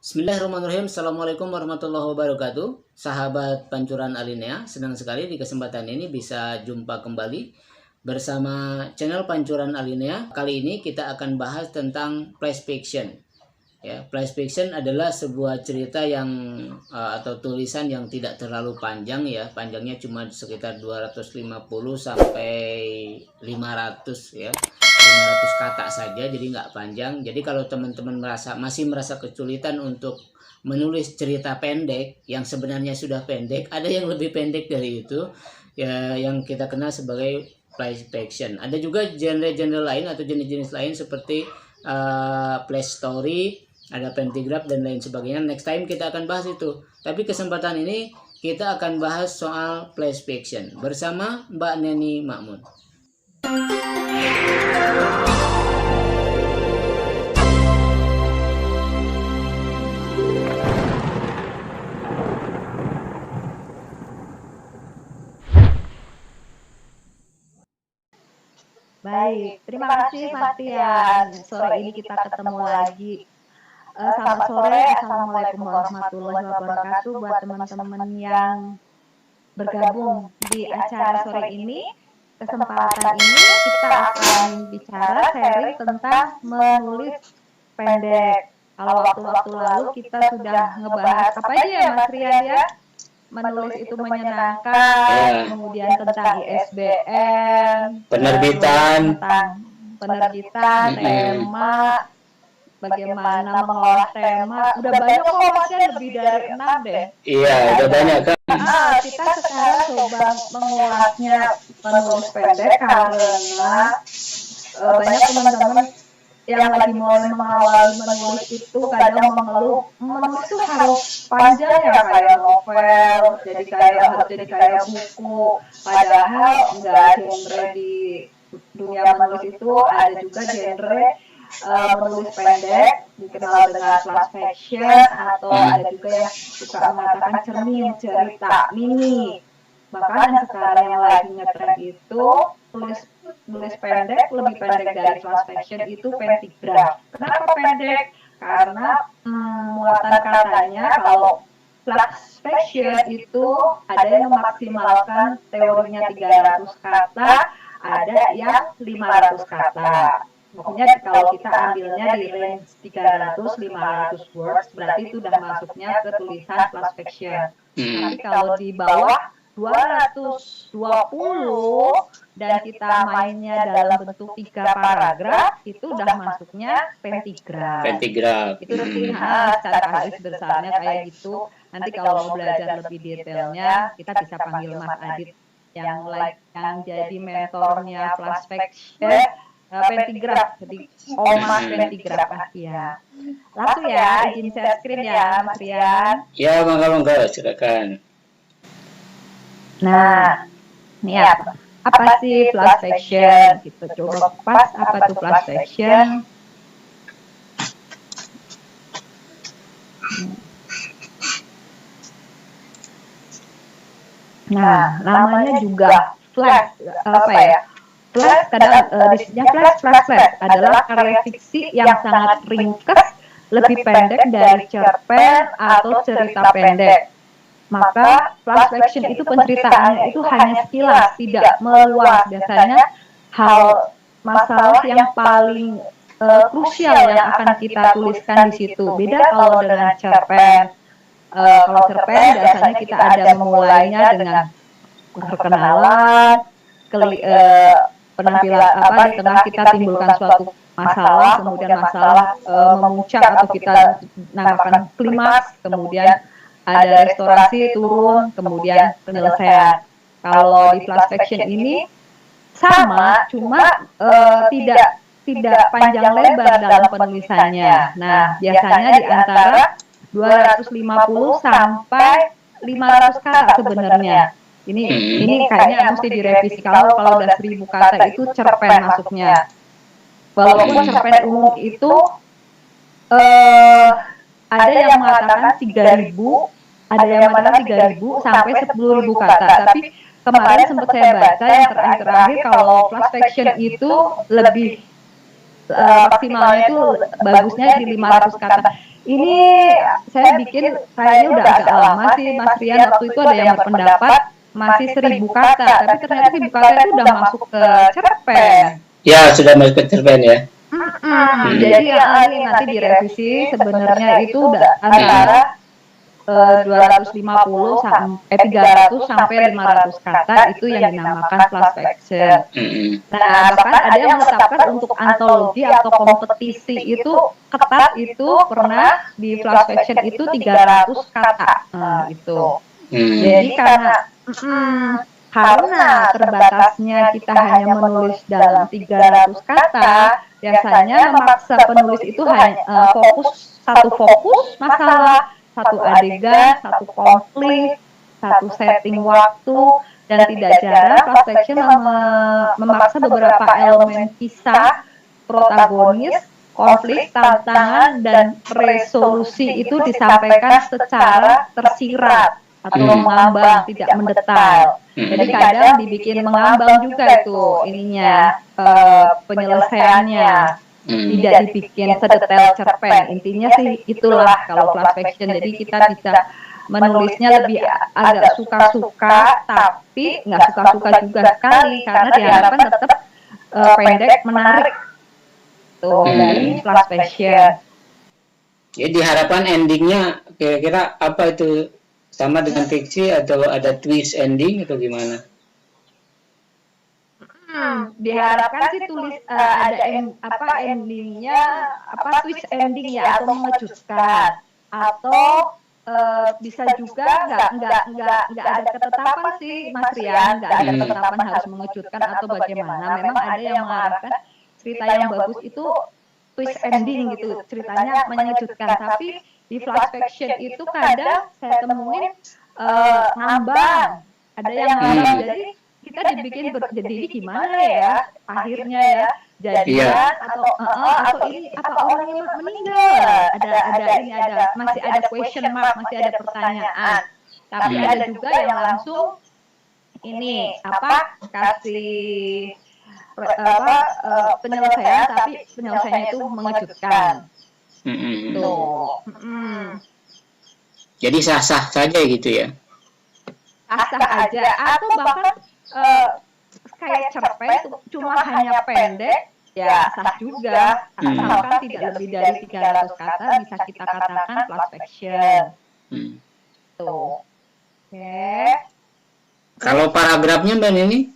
Bismillahirrahmanirrahim. Assalamualaikum warahmatullahi wabarakatuh. Sahabat Pancuran Alinea, senang sekali di kesempatan ini bisa jumpa kembali bersama channel Pancuran Alinea. Kali ini kita akan bahas tentang flash fiction. Ya, flash fiction adalah sebuah cerita yang atau tulisan yang tidak terlalu panjang ya. Panjangnya cuma sekitar 250 sampai 500 ya. 500 kata saja, jadi nggak panjang. Jadi kalau teman-teman masih merasa kesulitan untuk menulis cerita pendek yang sebenarnya sudah pendek, ada yang lebih pendek dari itu ya, yang kita kenal sebagai flash fiction. Ada juga genre-genre lain atau jenis-jenis lain seperti flash story, ada pentigraf dan lain sebagainya. Next time kita akan bahas itu. Tapi kesempatan ini kita akan bahas soal flash fiction bersama Mbak Neni Makmun. Baik, terima kasih Mas Tian. Sore ini kita ketemu lagi. Selamat sore, Assalamualaikum warahmatullahi wabarakatuh buat teman-teman yang bergabung di acara sore ini. Kesempatan ini kita akan bicara sharing tentang menulis pendek. Kalau waktu-waktu lalu kita sudah ngebahas apa aja ya Mas Rian ya? Menulis itu menyenangkan, kemudian tentang ISBN, Penerbitan, tema, bagaimana mengolah tema. Udah banyak kok Mas, lebih dari 6 deh. Iya, udah banyak kan. Kita sekarang coba mengulasnya menulis pendek karena banyak teman-teman yang lagi mulai mengawali menulis itu kadang mengeluh menulis itu harus panjang ya, kayak novel, harus jadi kayak buku, padahal enggak. Genre di dunia menulis itu ada juga genre menulis pendek dikenal dengan flash fiction, atau ada juga yang suka mengatakan cermin, cerita mini. Bahkan yang sekarang yang lagi ngetren itu tulis pendek, lebih pendek dari flash fiction itu pentigraf. Kenapa pendek? Karena muatan katanya kalau flash fiction itu ada yang memaksimalkan teorinya 300 kata, ada yang 500 kata. Maksudnya kalau kita ambilnya di range 300-500 words, berarti itu udah masuknya ke tulisan flash fiction. Tapi kalau di bawah 220 dan kita mainnya dalam bentuk 3 paragraf, itu udah masuknya pentigraf. Itu secara garis besarnya kayak gitu. Nanti kalau mau belajar lebih detailnya, kita bisa panggil Mas Adit yang jadi mentornya flash fiction, pentigraf, jadi Mas pentigraf ya. Langsung ya, izin share screen ya Mas Rian. Ya, monggo silakan. Nah, ini apa sih flash fiction? Gitu, coba pas apa tuh flash fiction? Nah, namanya juga flash, flash kadang flash adalah karya fiksi yang sangat ringkas, lebih pendek dari cerpen atau cerita pendek. Maka flash fiction itu penceritaannya itu hanya sekilas, tidak meluas. Biasanya masalah yang paling krusial yang akan kita tuliskan di situ. Beda kalau dengan cerpen. Kalau cerpen biasanya kita ada memulainya dengan perkenalan, penampilan di tengah kita timbulkan suatu masalah, kemudian masalah memuncak atau kita namakan klimaks, kemudian ada restorasi, turun, kemudian penyelesaian. Kalau di flash fiction ini sama, cuma tidak panjang lebar dalam penulisannya. Nah, biasanya di antara 250 sampai 500 kata sebenarnya. Ini kayaknya mesti direvisi. Kalau udah 1000 kata itu cerpen masuknya. Walaupun cerpen umum itu ada yang mengatakan 3.000, ada yang mengatakan 3.000 sampai 10.000 kata. Tapi kemarin sempat saya baca yang terakhir kalau flash fiction itu lebih maksimalnya itu bagusnya di 500 kata. Ini saya bikin kayaknya udah agak lama sih Mas Rian, waktu itu ada yang berpendapat masih 1000 kata, tapi ternyata 1000 kata itu udah masuk ke cerpen. Ya, sudah masuk ke cerpen ya. Jadi ini nanti direvisi, sebenarnya itu udah antara 250 sampai 300 sampai 500 kata itu yang dinamakan flash fiction. Nah, bahkan ada yang menetapkan untuk antologi atau kompetisi itu ketat, itu pernah di flash fiction itu 300 kata. Itu. Jadi karena terbatasnya kita hanya menulis dalam 300 kata, biasanya memaksa penulis itu hanya satu fokus masalah, satu adegan, satu konflik, satu setting waktu, dan tidak jarang flash fiction memaksa beberapa elemen kisah, protagonis, konflik, tantangan, dan resolusi itu disampaikan secara tersirat atau mengambang, tidak mendetail. Jadi kadang dibikin mengambang juga itu ininya, penyelesaiannya. Tidak dibikin sedetail cerpen. Intinya sih itulah kalau flash fiction. Jadi kita bisa menulisnya lebih agak suka-suka, tapi nggak suka-suka juga sekali karena diharapkan tetap pendek, menarik. Tuh dari flash fiction. Jadi diharapkan endingnya kira-kira apa itu, sama dengan fiksi atau ada twist ending atau gimana? Diharapkan sih ada endingnya, twist ending ya, atau mengejutkan, atau bisa juga nggak ada ketetapan sih Mas Rian, nggak ada ketetapan harus mengejutkan atau bagaimana. Memang ada yang mengharapkan cerita yang bagus itu twist ending gitu, ceritanya mengejutkan, tapi di flash fiction itu kadang saya temuin ngambang, ada yang ngambang, jadi kita dibikin jadi ini gimana ya akhirnya ya, jadian atau ini apa orangnya meninggal, masih ada question mark, masih ada pertanyaan. Tapi ada juga yang langsung ini kasih penyelesaian, tapi penyelesaiannya itu mengejutkan. Tuh. Jadi sah-sah saja gitu ya? Sah aja, atau bahkan kayak cerpen cuma hanya pendek, ya sah juga, asalkan tidak lebih dari 300 kata bisa kita katakan flash fiction. Tuh. Oke. Kalau paragrafnya Mbak Nini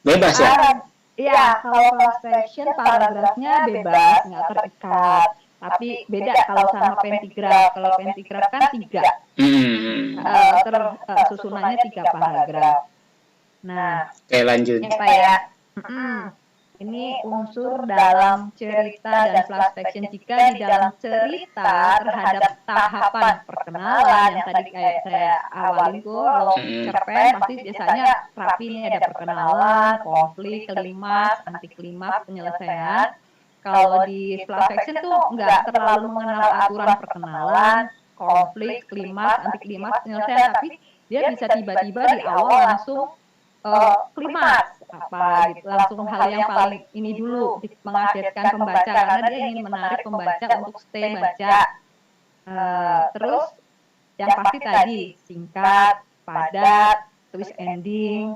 bebas ya? Iya, kalau flash fiction paragrafnya bebas, nggak terikat. Tapi beda kalau sama pentigraf. Kalau pentigraf kan 3. Susunannya 3 paragraf. Nah, oke, lanjut. Pak ya. Ini unsur dalam cerita dan flash fiction. Jika di dalam cerita terhadap tahapan perkenalan yang tadi kayak saya awalin tuh, kalau cerpen pasti biasanya rapi nih, ada perkenalan, konflik, klimaks, anti klimaks, penyelesaian. Kalau di flash fiction tuh nggak terlalu mengenal aturan perkenalan, konflik, klimaks, anti klimaks, penyelesaian, tapi dia bisa tiba-tiba di awal langsung klimaks apa gitu, langsung hal yang paling ini dulu mengagetkan pembaca karena dia ingin menarik pembaca untuk stay baca. Terus yang pasti tadi singkat, padat, twist ending.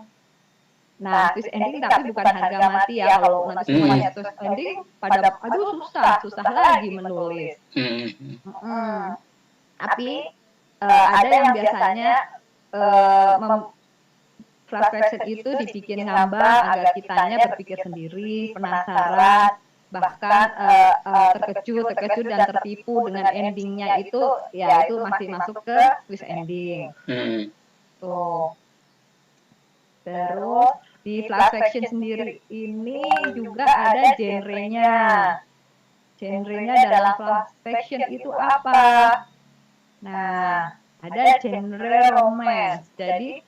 Nah, twist ending tapi bukan harga mati ya, kalau nanti semuanya twist ending pada susah lagi menulis. Tapi ada yang biasanya flash fiction itu dibikin ngambang agar kitanya berpikir sendiri, penasaran, bahkan terkejut dan tertipu dengan endingnya itu, ya itu masih masuk ke twist ending. Tuh. Terus di flash fiction sendiri ini juga ada genrenya. Genrenya dalam flash fiction itu apa? Nah, ada genre romance. Jadi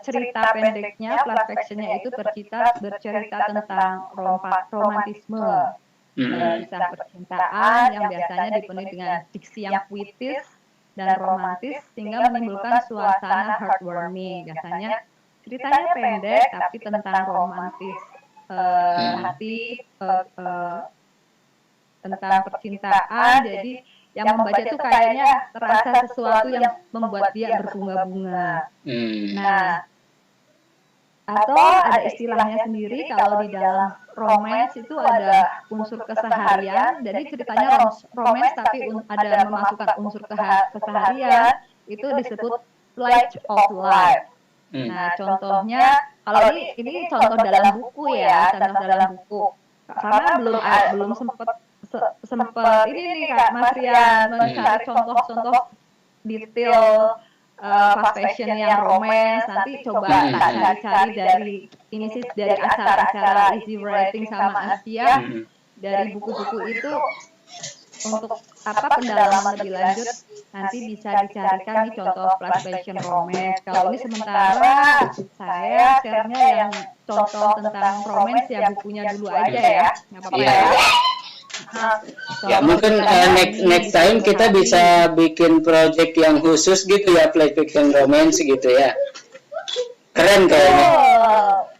cerita pendeknya, flash fictionnya itu bercerita tentang romantisme, kisah percintaan yang biasanya dipenuhi dengan diksi yang puitis dan romantis sehingga menimbulkan suasana heartwarming. Biasanya ceritanya pendek tapi tentang romantis hati, tentang percintaan. Jadi yang membaca itu kayaknya terasa sesuatu yang membuat dia berbunga-bunga. Nah, atau ada istilahnya sendiri kalau di dalam romance itu ada unsur keseharian. Jadi ceritanya romance tapi ada memasukkan unsur keseharian, itu disebut light of life. Nah, contohnya kalau ini contoh dalam buku ya, contoh dalam buku. Karena belum sempat ini nih Kak Mas Rian mencari contoh-contoh detail fast fashion yang romance. Nanti coba tak cari-cari dari acara-acara easy writing sama Asia, dari buku-buku itu untuk pendalaman lebih lanjut nanti bisa dicarikan nih contoh fast fashion romance. Kalau ini sementara saya share-nya yang contoh tentang romance ya bukunya dulu aja ya. Nggak apa-apa ya. Ya mungkin next time kita bisa bikin project yang khusus gitu ya, flash fiction romance gitu ya. Keren kayaknya.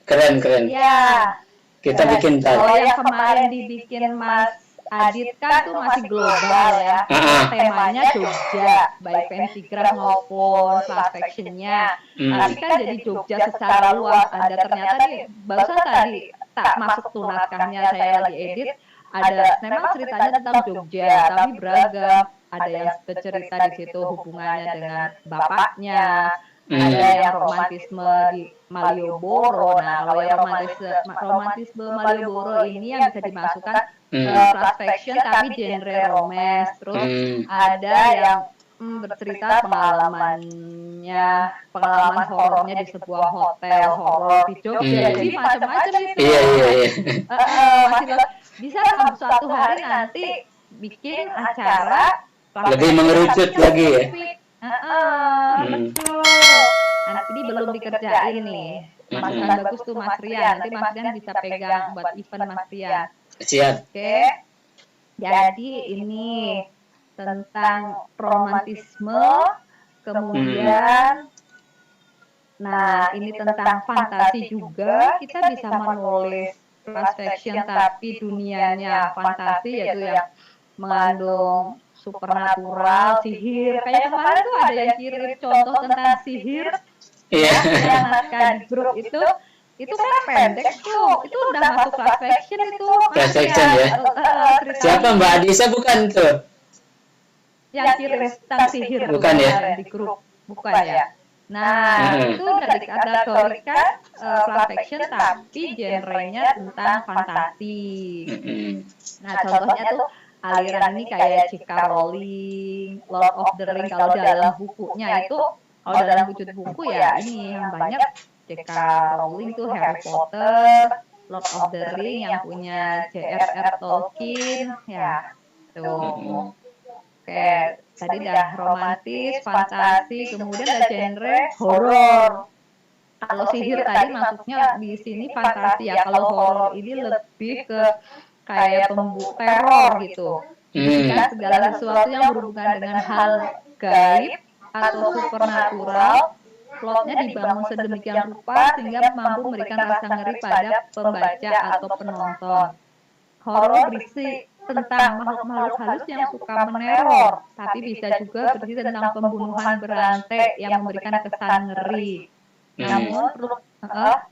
Keren. Ya. Kita bikin kalau yang kemarin dibikin Mas Adit kan tuh masih global ya. Temanya Jogja, baik Fansigraph maupun fast fiction-nya. Tapi kan jadi Jogja secara luas. Ada ternyata nih, barusan tadi tak masuk tuh naskahnya saya lagi edit. Ada memang ceritanya tentang Jogja, tapi beragam. Ada yang bercerita di situ hubungannya dengan bapaknya. Ada yang romantisme di Malioboro. Nah, kalau yang romantisme Malioboro ini yang bisa dimasukkan fast fiction tapi genre romance. Terus ada yang bercerita pengalaman horornya di sebuah hotel horor di Jogja. Jadi macam-macam itu. Masih bisa suatu hari nanti bikin acara lebih mengerucut lagi ya. Betul. Nanti ini belum dikerjain nih. Mas bagus tuh Mas Rian. Nanti Mas Rian bisa pegang buat event Mas Rian. Siap. Oke. Jadi ini tentang romantisme, kemudian nah ini tentang fantasi juga. Kita bisa menulis fast fiction tapi dunianya fantasi, yaitu yang mengandung supernatural, sihir. Kayak kemarin tuh ada yang kirim contoh tentang sihir. Yang naskah di grup itu kan pendek tuh. Itu udah masuk fast fiction itu. Fast fiction ya. Siapa Mbak Adisa bukan tuh? Yang kirim tentang sihir bukan ya? Di grup. Bukan ya. Nah, itu udah dikategorikan fast fiction tapi genrenya tentang fantasi. Nah, contohnya tuh aliran ini kayak J.K. Rowling, Lord of the Ring. Kalau dalam bukunya itu, kalau dalam wujud buku ya ini yang banyak J.K. Rowling tuh Harry Potter, Lord of the Ring yang punya J.R.R. Tolkien ya. Tuh. Oke, tadi udah romantis, fantasi, kemudian ada genre horor. Kalau sihir tadi masuknya di sini fantasi ya. Kalau horor ini lebih ke kayak teror gitu. Kan segala sesuatu yang berhubungan dengan hal gaib atau supernatural, plotnya dibangun sedemikian rupa sehingga mampu memberikan rasa ngeri pada pembaca atau penonton. Horor berisi tentang makhluk-makhluk halus yang suka meneror, tapi bisa juga berisi tentang pembunuhan berantai yang memberikan kesan ngeri. Namun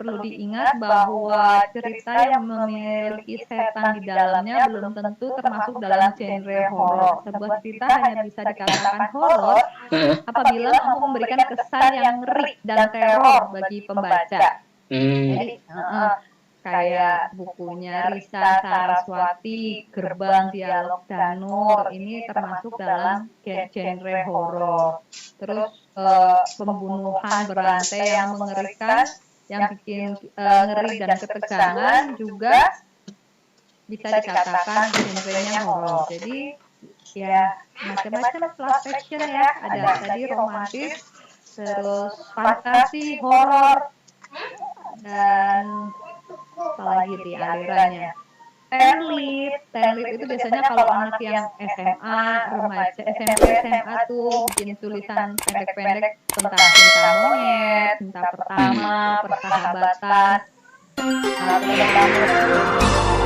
perlu diingat bahwa cerita yang memiliki setan di dalamnya belum tentu termasuk dalam genre horor. Sebuah cerita hanya bisa dikatakan horor apabila mampu memberikan kesan yang ngeri dan teror bagi pembaca. Jadi kayak bukunya Risa Saraswati, Gerbang Dialog Danur, ini termasuk dalam genre horor. Terus pembunuhan berantai yang mengerikan, yang bikin ngeri dan ketegangan juga bisa dikatakan genrenya horor. Jadi ya macam-macam fast fiction ya, ada tadi romantis, terus fantasi, horor, dan apalagi di alirannya. Tenlit itu biasanya kalau anak yang SMA, remaja, SMP, SMA tuh bikin tulisan pendek-pendek tentang cinta monyet, cinta pertama, persahabatan. Nah, teman-teman